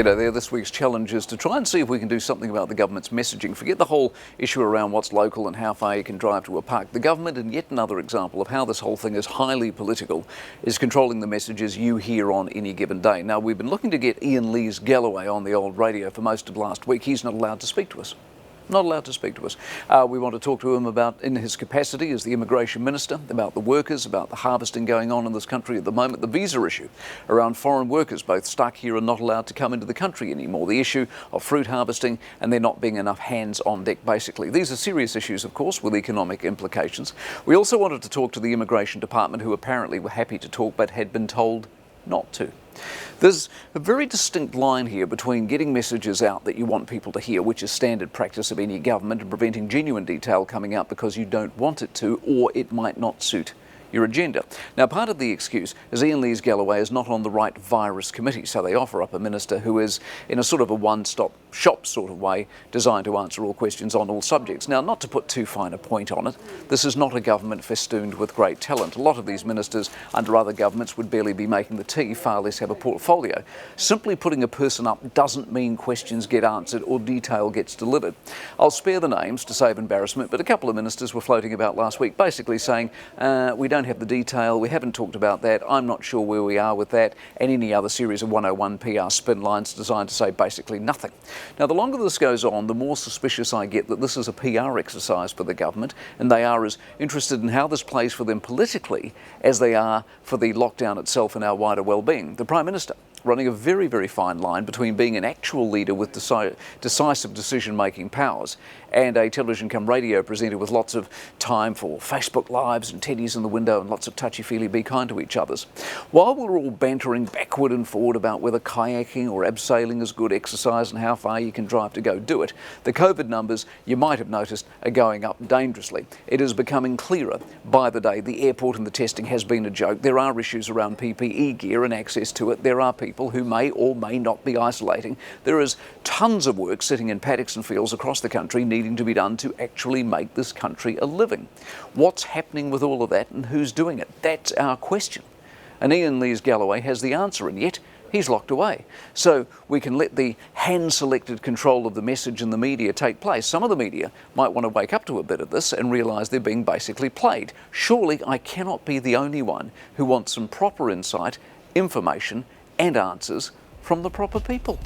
There this week's challenge is to try and see if we can do something about the government's messaging. Forget the whole issue around what's local and how far you can drive to a park. The government, and yet another example of how this whole thing is highly political, is controlling the messages you hear on any given day. Now, we've been looking to get Ian Lees-Galloway on the old radio for most of last week. He's not allowed to speak to us. Not allowed to speak to us. We want to talk to him about, in his capacity as the Immigration Minister, about the workers, about the harvesting going on in this country at the moment, the visa issue around foreign workers, both stuck here and not allowed to come into the country anymore, the issue of fruit harvesting and there not being enough hands on deck, basically. These are serious issues, of course, with economic implications. We also wanted to talk to the Immigration Department, who apparently were happy to talk but had been told not to. There's a very distinct line here between getting messages out that you want people to hear, which is standard practice of any government, and preventing genuine detail coming out because you don't want it to, or it might not suit your agenda. Now, part of the excuse is Ian Lees-Galloway is not on the right virus committee, so they offer up a minister who is in a sort of a one-stop shop sort of way, designed to answer all questions on all subjects. Now, not to put too fine a point on it, this is not a government festooned with great talent. A lot of these ministers under other governments would barely be making the tea, far less have a portfolio. Simply putting a person up doesn't mean questions get answered or detail gets delivered. I'll spare the names to save embarrassment, but a couple of ministers were floating about last week basically saying, we don't have the detail, we haven't talked about that, I'm not sure where we are with that, and any other series of 101 PR spin lines designed to say basically nothing. Now, the longer this goes on, the more suspicious I get that this is a PR exercise for the government, and they are as interested in how this plays for them politically as they are for the lockdown itself and our wider well-being. The Prime Minister running a very, very fine line between being an actual leader with decisive decision-making powers and a television cum radio presenter with lots of time for Facebook Lives and teddies in the window and lots of touchy-feely be kind to each other's. While we're all bantering backward and forward about whether kayaking or abseiling is good exercise and how far you can drive to go do it, the COVID numbers, you might have noticed, are going up dangerously. It is becoming clearer by the day. The airport and the testing has been a joke. There are issues around PPE gear and access to it. There are people who may or may not be isolating. There is tons of work sitting in paddocks and fields across the country needing to be done to actually make this country a living. What's happening with all of that and who's doing it? That's our question. And Ian Lees-Galloway has the answer, and yet he's locked away. So we can let the hand-selected control of the message in the media take place. Some of the media might want to wake up to a bit of this and realise they're being basically played. Surely I cannot be the only one who wants some proper insight, information and answers from the proper people.